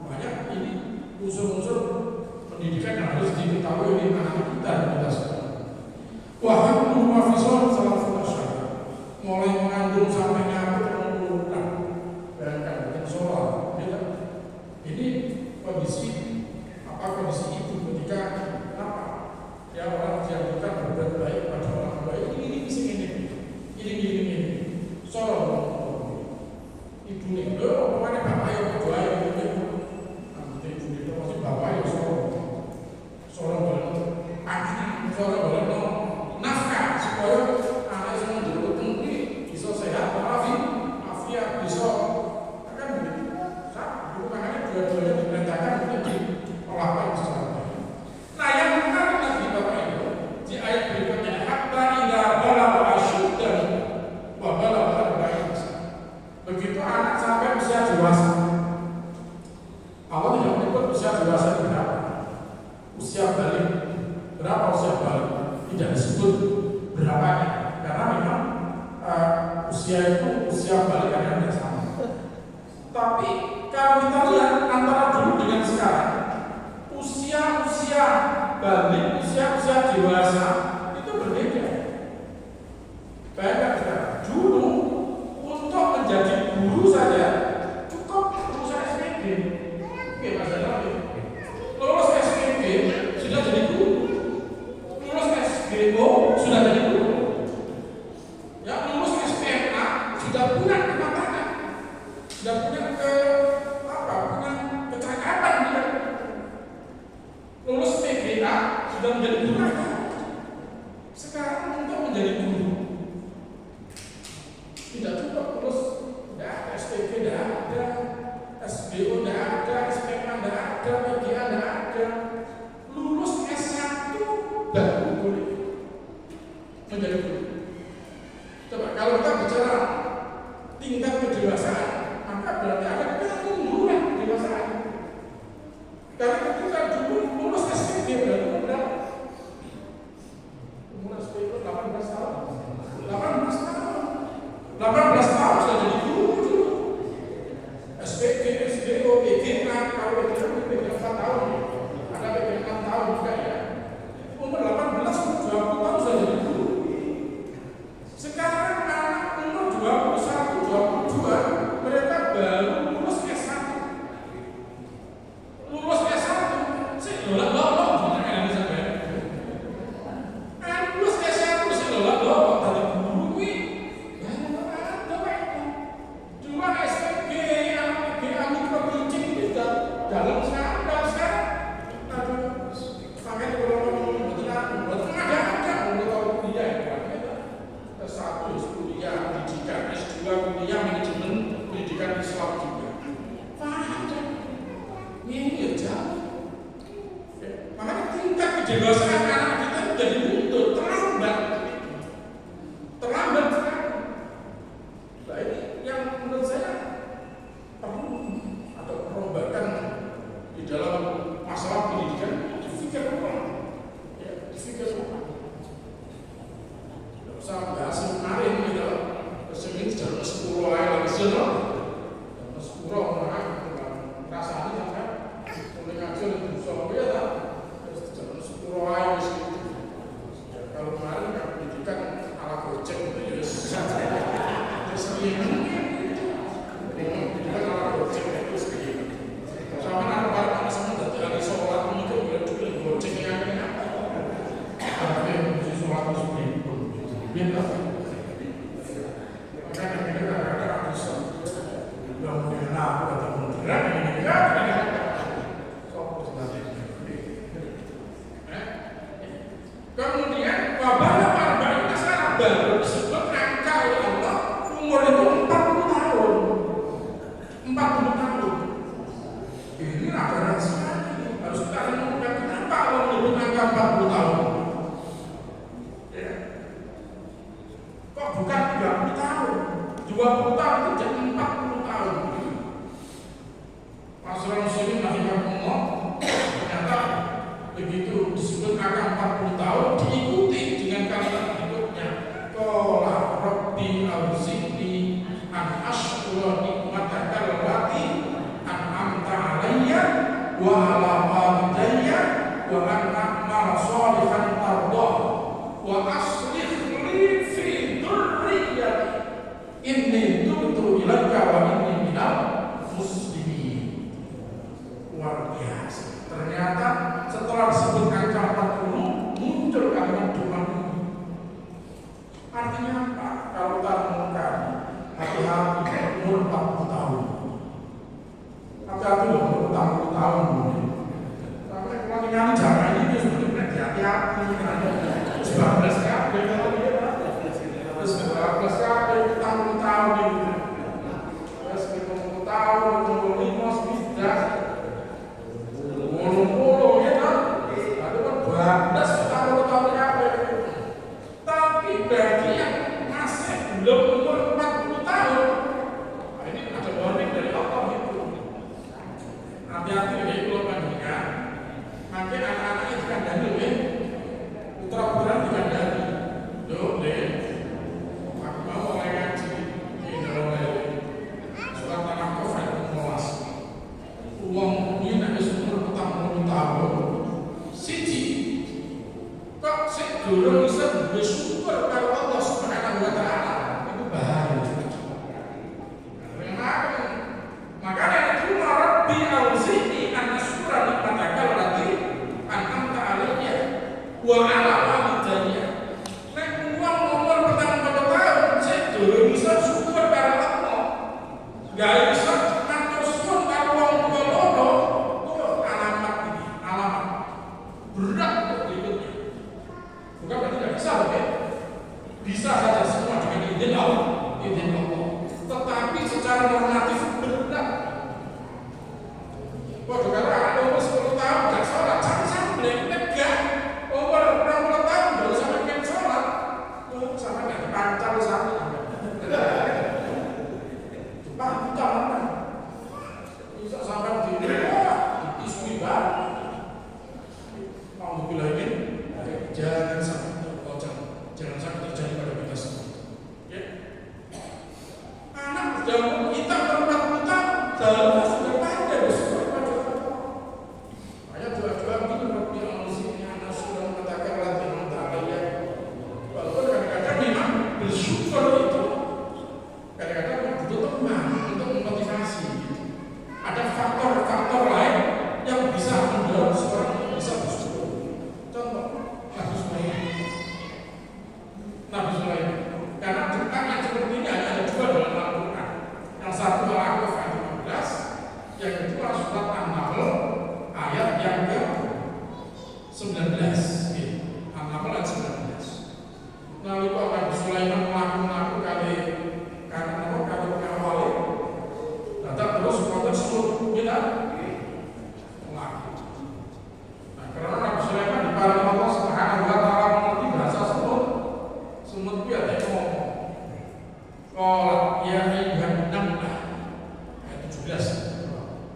Banyak ini unsur-unsur pendidikan yang harus diketahui oleh anak kita semua. Wahab muhafizon salah satu mulai mengandung sampai nyampe mengulang bayangkan bikin sholat ini kondisi itu ketika ya orang dianjurkan berbuat baik pada orang baik ini sholat ibu nih pokoknya bapak yang berdoa ibu itu masih bapak yang sholat boleh nafkah supaya anak yang menjadi tinggi bisa sehat walafiat bisa akan begitu. Makanya dua-duanya diperintahkan untuk diolahkan secara baik. Nah yang menarik lagi Bapak Ibu di ayat berikutnya hatta idza balagha asyuddahu wa balagha arba'ina sana. Begitu anak sampai usia dewasa. Allah tidak menyebut usia dewasa berapa? Usia balik. Berapa usia balik? Tidak disebut berapanya karena memang usia itu usia balik yang tidak sama. Tapi kalau kita lihat antara dulu dengan sekarang, usia balik, usia dewasa itu berbeda. Bayangkan dulu untuk menjadi guru saja cukup lulusan SPG. Oke, masalah lulus SPG sudah jadi guru. SBO sudah jadi guru, yang lulus SPMA sudah punya kemampuan, sudah punya punya kecakapan dia. Lulus PGA sudah menjadi guru. Sekarang untuk menjadi guru tidak cukup lulus, tidak ada SPG, tidak ada SBO, tidak ada SPMA, tidak ada PGA, tidak ada. Lulus S1 baru boleh menjadi guru. Coba kalau kita bicara tingkat kedewasaan, maka berarti ada kita tunggu kedewasaan. Karena ketika dulu lulus SPG berarti berapa? Umur SPG 18 tahun. 18 tahun sudah jadi guru dulu. SPG, SBO, PGA, kalau PGA 4 tahun, ada PGA 6 tahun juga ya. Umur 18, 20 tahun sudah jadi guru. Sekarang anak umur 21, 22 mereka baru lulus S1. Lulus S1 sih lulus jangan sampai. Lulus S1 sih lulus dari guru kuwi. Cuma SPG yang PGA mikrobiologi itu dalam sekarang. Aduh, sampai S1 kuliah pendidikan, S2 kuliah manajemen pendidikan Islam juga. Paham? Ini ya jauh. Makanya tingkat kedewasaan anak kita jadi mundur, terlambat sekali. Nah ini yang menurut saya perlu atau perombakan di dalam masalah pendidikan difikir ulang. Saya bahas kemarin gitu, kesini jam 10 aja langsung, jam 10 orang rasanya sampai mulai ngajar di Surabaya lah, jam 10 aja gitu. Kalau kemarin pendidikan ala gojek gitu ya, terus pendidikan ala gojek itu segini. Sama anak-anak semua dari sholat mungkin udah juga gojeknya kan, tapi mesti sholat segini. Bintang, makanya kita kadang-kadang bisa bilang kenapa kata menteri ini kemudian wabahnya arba'ina sana baru disebut angka oleh Allah umur itu 40 tahun. 40 tahun. Ini agak sekali. Harus kita renungkan kenapa Allah menyebut angka 40 tahun. Bukan 30 tahun, 20 tahun itu jadi 40 tahun. Masyarakat muslimin rahimahumullah, ternyata begitu disebut angka 40 tahun diikuti dengan kalimat berikutnya. Qala rabbi awzi'ni an ashkura nikmataka allati an'amta 'alayya wa ala walidayya wa an a'mala shalihan tardah wa aslih li fi dhurriyyati inni tubtu ilaika wa inni minal muslimin. Luar biasa. Ternyata setelah disebutkan angka 40 muncul kalimat doa ini. Artinya apa? Kalau kita menemukan hati-hati umur 40 tahun. Hati-hati loh umur 40 tahun. Sampai kalau tinggal di jalan ini sebenarnya hati-hati. 19 kali terus 12 kali 40 tahun itu. Terus 50 tahun, 55, 10 ya kan? Ada kan 12 tahun apa? Tapi bagi yang masih belum umur 40 tahun, nah ini ada warning dari Allah itu. Hati-hati ya kalau bandingkan, mungkin anak-anaknya dikandani ya, putra-putra dikandani. Loh deh, aku mau mulai ngaji di Indonesia. Surat Al-Kahf ayat 15. Uang ini nak umur 40 tahun, siji kok sik durung iso bersyukur karo Allah Subhanahu wa taala, itu bahaya. Makanya itu Rabbi auzi'ni an asykura nikmataka allati an'amta 'alayya wa 'ala walidayya. Nek wong umur 40 tahun sik durung iso syukur karo Allah, gak iso matur suwun karo wong tuwa loro, itu alamat ini, alamat berat untuk berikutnya. Bukan berarti tidak bisa, oke? Bisa saja semua dengan izin Allah, tetapi secara normatif berat. Wah, kalau ada umur 10 tahun tidak sholat, jangan sampai negah. Umur 20 tahun baru sampai pengen sholat, sampai nggak dipancal sama. Dipancal, bisa sampai di isui banget. Mau bilang ini, jangan sampai terjadi pada kita semua. Ya. Anak jauh kita berempat putar, jauh sudah pandai bersyukur kepada Allah. Ayat doa-doa begini, Rabbi auzi'ni an asykura nikmataka allati an'amta 'alayya. Walaupun kadang-kadang memang bersyukur itu kadang-kadang butuh teman untuk memotivasi. Ada faktor-faktor lain yang bisa mendorong seorang untuk bisa bersyukur. Contoh, Nabi Sulaiman. Karena tentang yang seperti ini ada dua dalam Al-Quran. Yang satu Al-Kahf ayat 15, yang kedua surat An-Nahl ayat yang ke-19. An-Nahl ayat 19. Lalu Nabi Sulaiman melakukan kali awal, datang terus konten seluruh kita melakukan. Nah, karena Nabi Sulaiman diparingi Allah Subhanahu wa taala mengerti bahasa semut itu ada yang ngomong. Qalat ya ayyuhan namlah ayat 17.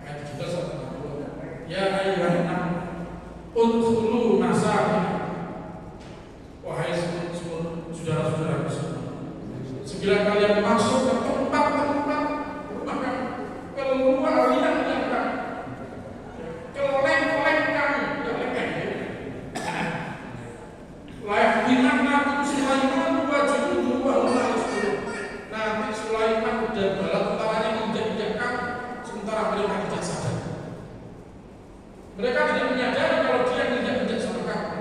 Ayat 17 ya ayyuhan namlah udkhulu masakin. Wahai semut, saudara-saudara semua, segera kalian masuk ke tempat-tempat rumah kami, ke rumah kalian yang kami, ke leng-leng kami, yang leng-leng layak bilang Nabi Sulaiman nanti Sulaiman dan bala tentaranya menjadi kami, sementara mereka tidak sadar. Mereka tidak menyadari kalau dia tidak sama kami.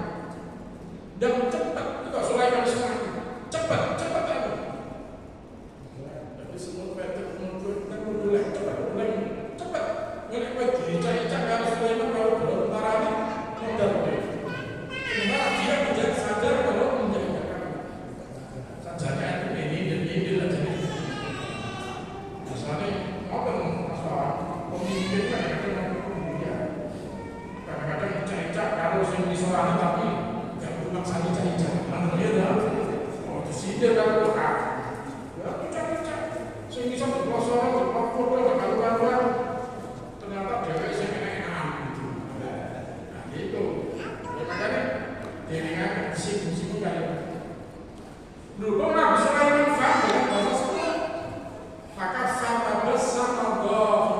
Dan cepat, itu Sulaiman semakin cepat aku. Tapi semua petik menurut kita boleh cepat. Mereka dicari-cari kalau Sulaiman kalau bala tentaranya modal. Sementara dia tidak sadar kalau menjadi kami. Sajanya ini aja. Misalnya, apa masalah pemimpin kadang-kadang kadang-kadang cari-cari kalau yang disorani tapi nggak berubah saja cari-cari. Mana dia dah? Oh, itu sih dia kalau ya cari-cari. Sehingga bisa berkosoran, berkosoran, berkaluan-kaluan. Ternyata dia bisa enak-enakan gitu. Nah, gitu. Ya makanya dengan sibuk-sibuk kayak dulu Nabi Sulaiman faham dengan bahasa semut, maka fata bersama Allah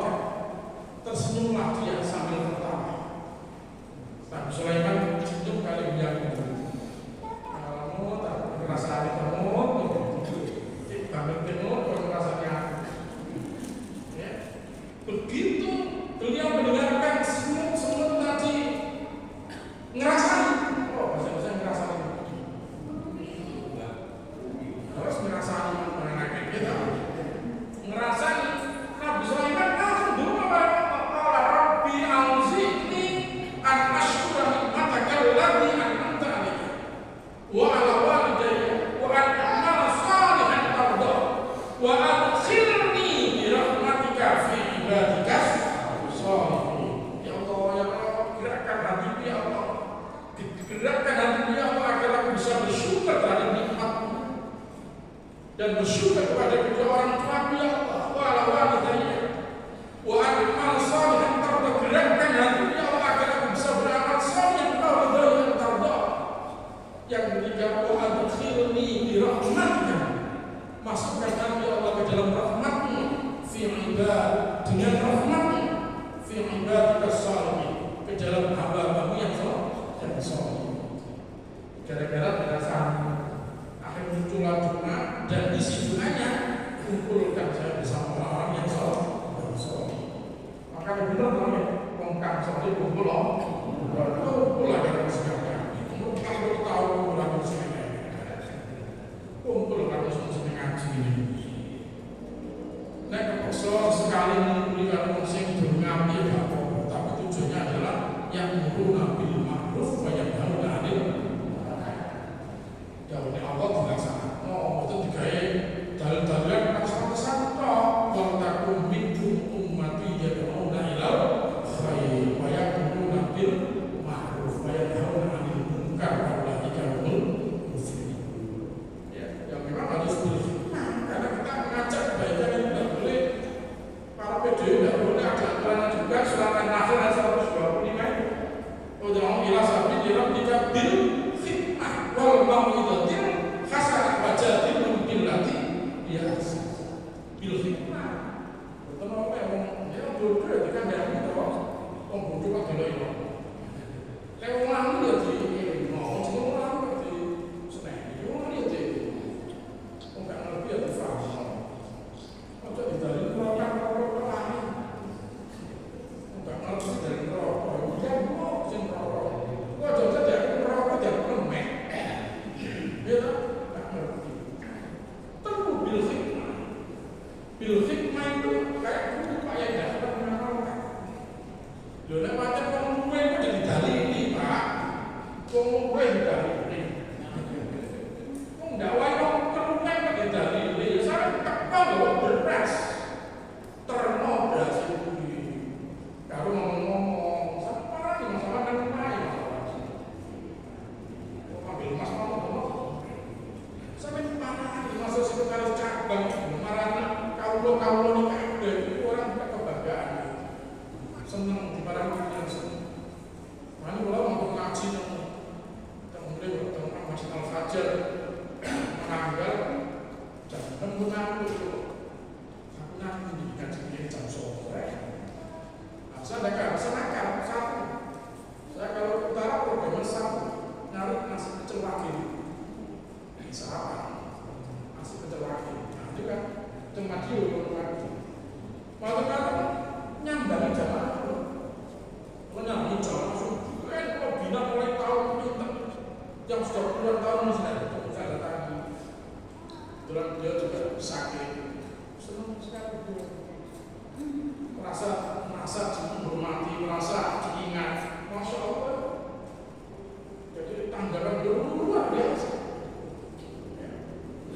tersenyumlah dia sambil tertawa. bersyukur kepada kedua orang tuaku ya Allah, wala walidayya wa amal salihan tarda, gerakkan hati ya Allah agar aku bisa beramal saleh yang kau ridhai yang tarda. Yang ketiga, wa adkhilni bi rahmatika, masukkan aku ya Allah ke dalam rahmat-Mu fi ibad, dengan rahmat-Mu fi ibadika shalihin, ke dalam hamba-Mu yang saleh. Gara-gara perasaan akhir muncullah doa, dan isi doanya kumpulkan saya bersama orang-orang yang saleh. Maka benar namanya kongkang saleh kumpul lagi sekalian. Kalau tahu lagi sekalian, kumpul kalau sudah ngaji ini. Nek kepeksa sekali mengumpuli kalau sing donga piye gak apa-apa, tapi tujuannya adalah yang muruna bil ma'ruf wa yanhauna 'anil munkar. Allah dilaksanakan. Itu digawe dalil-dalilan kesan-kesan tok. Wa takum minkum ummati yad'una ilal khair wa ya'muruna bil ma'ruf wa yanhauna 'anil munkar wa ulaika humul muflihun. Ya, yang memang harus berhikmah, karena kita mengajak kebaikan itu tidak boleh para PDW, tidak boleh ada aturannya juga. Surat An-Nahl ayat 125 itu. Ud'u ila sabili rabbika bil hikmah wal mau'izatil hasanah wajadilhum billati hiya ahsan. Bil hikmah. Betul apa yang dia bodoh ya kan dari itu. Wong bodoh kok delok. Lek wong lanang ya di mau wong lanang di seneng. Wong ya di wong gak ngerti ya difaham. Ojo didalil orang lanang. Wong gak ngerti dari rokok. Ya mau sing rokok. Kok aja dari rokok dari remek. Ya tak ngerti. Tentu bil hikmah. Bil hikmah itu kayak guru kayak dapat mengamalkan. Lho nek pancen wong luwe kok jadi dalili, Pak. Wong luwe dalili. Wong dakwah wong luwe kok jadi dalili. Saya tekan lho beras. Terno beras itu karo ngomong-ngomong sama ini masalah kan lain masalah. Ambil mas mau sampai mana ini masuk sekretaris cabang marana kaulo nih kabeh itu orang kebanggaan. Seneng dibarang yang seneng. Mane kula mau ngaji nang mrene teng Masjid Al-Fajar menanggal jam 6 itu. Aku nanti ngaji jam sore. Saya ada senakan satu. Saya kalau utara programnya satu, nyari nasi pecel lagi. Sarapan nasi pecel lagi. Nah itu kan cuma diulur lagi. Malam-malam nyambang jamaah. Menyambut jamaah subuh. Kalau bina mulai tahun ini yang sudah puluhan tahun masih ada saya datangi. Kebetulan dia juga sakit. Senang sekali dia. Merasa dihormati, merasa diingat. Masya Allah. Jadi tanggapan dia luar biasa.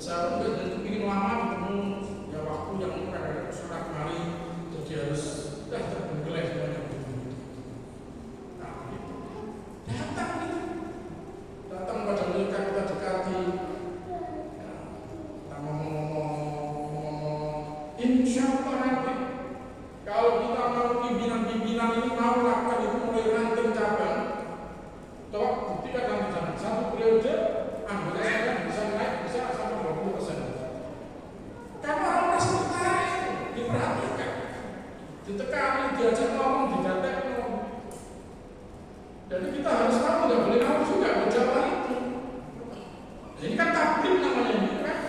Saya udah ingin lama ketemu ya waktu yang kadang surat kemari jadi harus terbengkelai semuanya. Nah, gitu. Datang pada mereka kita dekati. Ya, kita ngomong-ngomong, insya Allah nanti kalau kita mau pimpinan-pimpinan ini mau lakukan itu mulai ranting cabang. Coba buktikan nanti jangan satu periode anggota saya bisa naik bisa sampai 20%. Karena orang masih tertarik, diperhatikan, ditekani, diajak ngomong, didatek ngomong. Jadi kita harus tahu, nggak boleh tahu juga berjalan itu. Ini kan tablik namanya ini kan.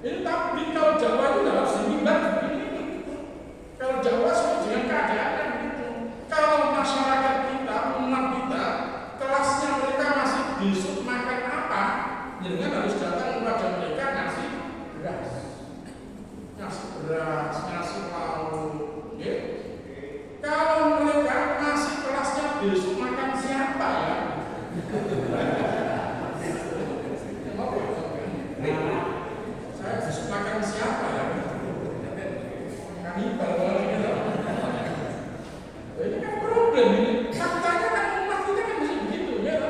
Ini tablik kalau Jawa itu harus dimimbar begini. Kalau Jawa sesuai dengan keadaan gitu. Kalau masyarakat kita, umat kita, kelasnya mereka masih besok makan apa, jangan harus datang kepada mereka ngasih beras, ngasih lauk. Ya. Kalau mereka ngasih kelasnya besok makan siapa ya? Saya besok makan siapa ya? Kami baru ini kan problem ini. Faktanya kan umat kita kan mesti begitu ya.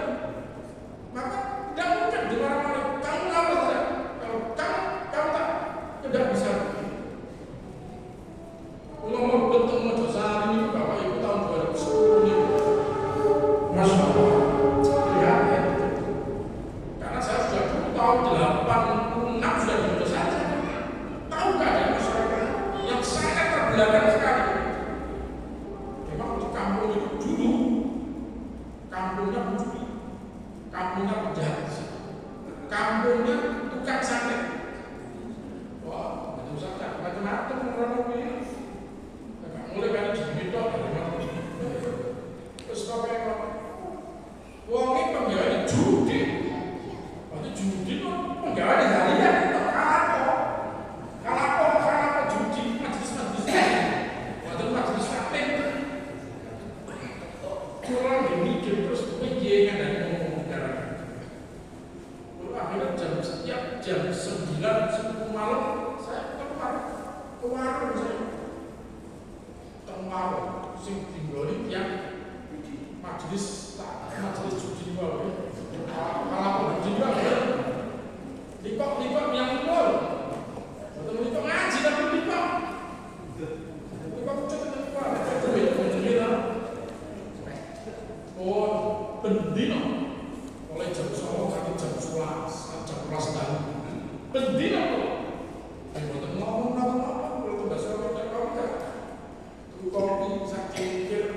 Maka tidak mungkin di mana-mana kamu apa saja. Kalau kamu tak kurang mikir terus piye dari ngomong sekarang. Akhirnya setiap jam 9 10 malam saya keluar saya tengah sing tinggoli yang majelis cuci bawah malah cuci bawah lipat yang luar betul lipat ngaji tapi lipat cuci lipat oh pendino mulai jam 9 sampai jam 11 jam 11 dan pendino betul ngomong betul bahasa kopi saking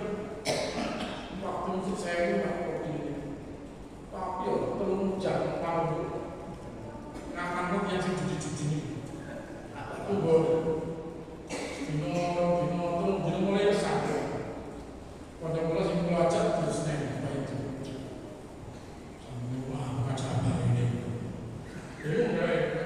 waktu itu saya kopi tapi ya telung jam lalu ngapain yang sih cuci ini itu boleh dino mulai sakit pada mulai sih belajar terus nih apa itu wah macam apa ini jadi mulai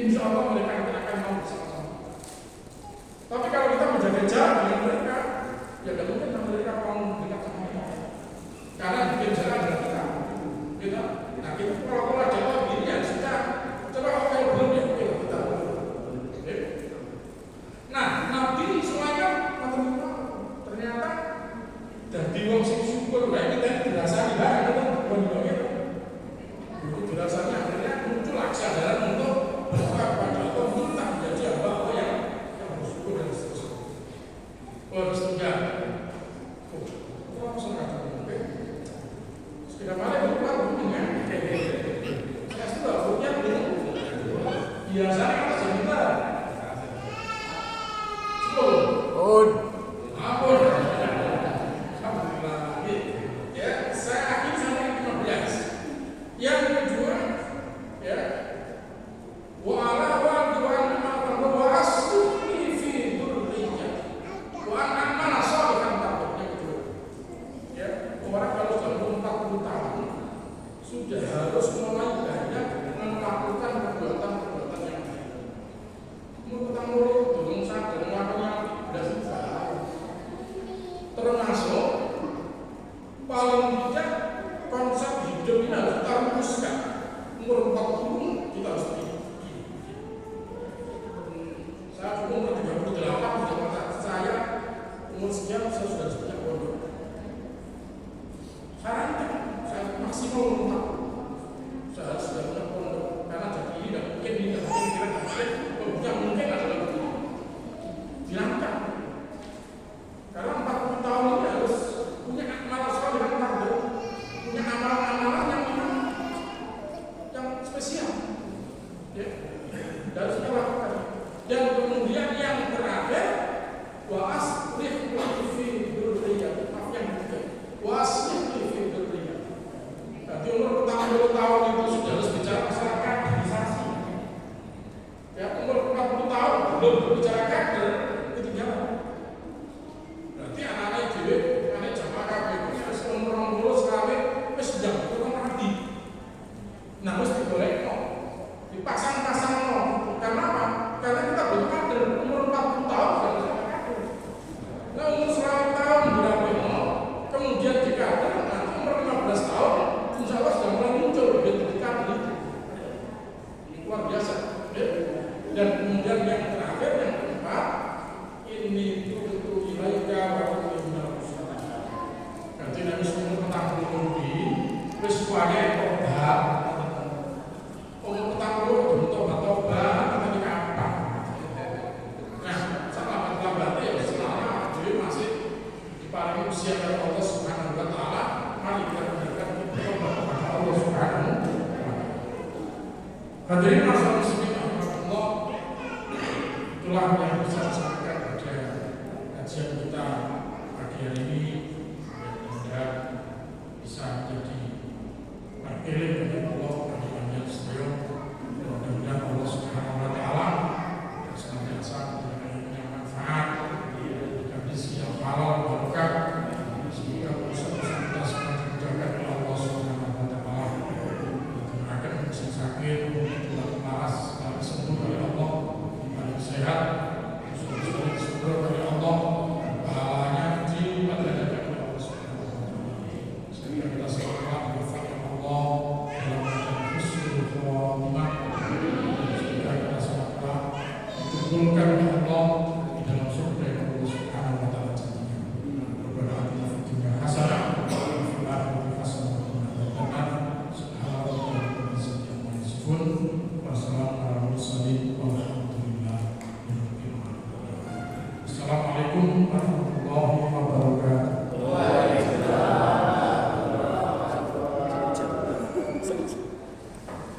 insya Allah mereka akan mau bersama-sama. Tapi kalau kita menjaga jarak dengan mereka, ya tidak mungkin mereka mau dekat sama kita. Karena bikin jarak adalah kita. Gitu. Nah, kita kalau ada begini ya sudah. Coba kalau belum ya kita. Oke. Nah, Nabi semuanya ternyata dari wong sing syukur wae kita dirasani barang itu bener itu. Itu dirasani akhirnya muncul kesadaran untuk berdoa kepada Allah minta menjadi hamba Allah yang bersyukur dan seterusnya. Oh, seterusnya. Oh, langsung kata oke. Sudah malah berubah bunyinya. Saya sudah punya belum. Biasanya kita sebentar. Oh, ampun. Alhamdulillah. Ya, saya akhir sampai 15. Yang kedua, ya, wa ala wa wa asli fi dzurriyyah. Wa amana shalihan taqwa. Yang kedua. Ya, orang kalau sudah 40 tahun sudah harus mulai banyak melakukan perbuatan-perbuatan yang baik. Melakukan mulut, durung sadar, melakukan sudah susah. Termasuk paling tidak konsep hidup ini harus kita rumuskan. Umur 40 kita harus begini. Saya umur 38 sudah kata saya umur sekian saya sudah punya pondok. Sekarang saya maksimal umur 40. Saya sudah punya pondok karena jadi ini tidak mungkin ini tidak mungkin tidak mungkin adalah begini. Dilangkah. Karena 40 tahun ini harus punya amal soleh yang tangguh, punya amalan-amalan yang spesial, ya, harus kita lakukan. Dan kemudian yang terakhir, wa aslih fi dzurriyyah, maaf yang ketiga, wa aslih fi dzurriyyah. Berarti umur 40 tahun itu sudah harus bicara masalah kaderisasi. Ya, umur 40 tahun belum berbicara kader, ketinggalan. Berarti anak-anak itu, anak jamaah kabeh itu harus umur 20 sekali, wis jam kurang mati. Nah, mesti boleh kok dipasang-pasang no. Karena apa? Karena kita belum kader, umur 40 tahun sudah bisa kader. Nah, umur 100 tahun berapa no? Kemudian di kader, nanti umur 15 tahun, insya Allah sudah mulai muncul di kader itu. Luar biasa. Ya? Dan kemudian yang terakhir, yang keempat, ini itu ilaika wa inna muslimin. Nanti Nabi semua tentang lebih, terus kuahnya tobat. Umur petang untuk tobat, nanti kapan? Nah, sama berarti ya selama jadi masih diparingi usia dari Allah Subhanahu Wa Taala, mari kita berikan tobat kepada Allah Subhanahu Wa Taala. Hadirin masyarakat muslimin, Allah, itulah yang bisa disampaikan pada kajian kita pagi hari ini. Mudah-mudahan bisa menjadi terpilih dari Allah bagi banyak sedaya. Mudah-mudahan Allah Subhanahu Wa Taala senantiasa memberikan yang manfaat dan rezeki yang halal barokah. Semoga usaha-usaha kita semua dijaga oleh Allah Subhanahu Wa Taala. Akan bisa sakit, tidak malas, tapi sembuh dari Allah, diberi sehat, syukur dari Allah, pahalanya dilipat gandakan oleh Allah Subhanahu Wa Taala. Sehingga kita semua berfirman Allah dalam husnul khatimah. Sehingga kita semua dikumpulkan oleh Allah di dalam surga yang Allah Subhanahu Wa Taala janjikan. Rabbana atina fid dunya hasanah wa fil akhirati hasanah wa qina adzabannar. Subhanallahi wa bihamdihi amma yasifun. Wassalamu ala mursalin walhamdulillahi rabbil alamin. Assalamualaikum warahmatullahi wabarakatuh.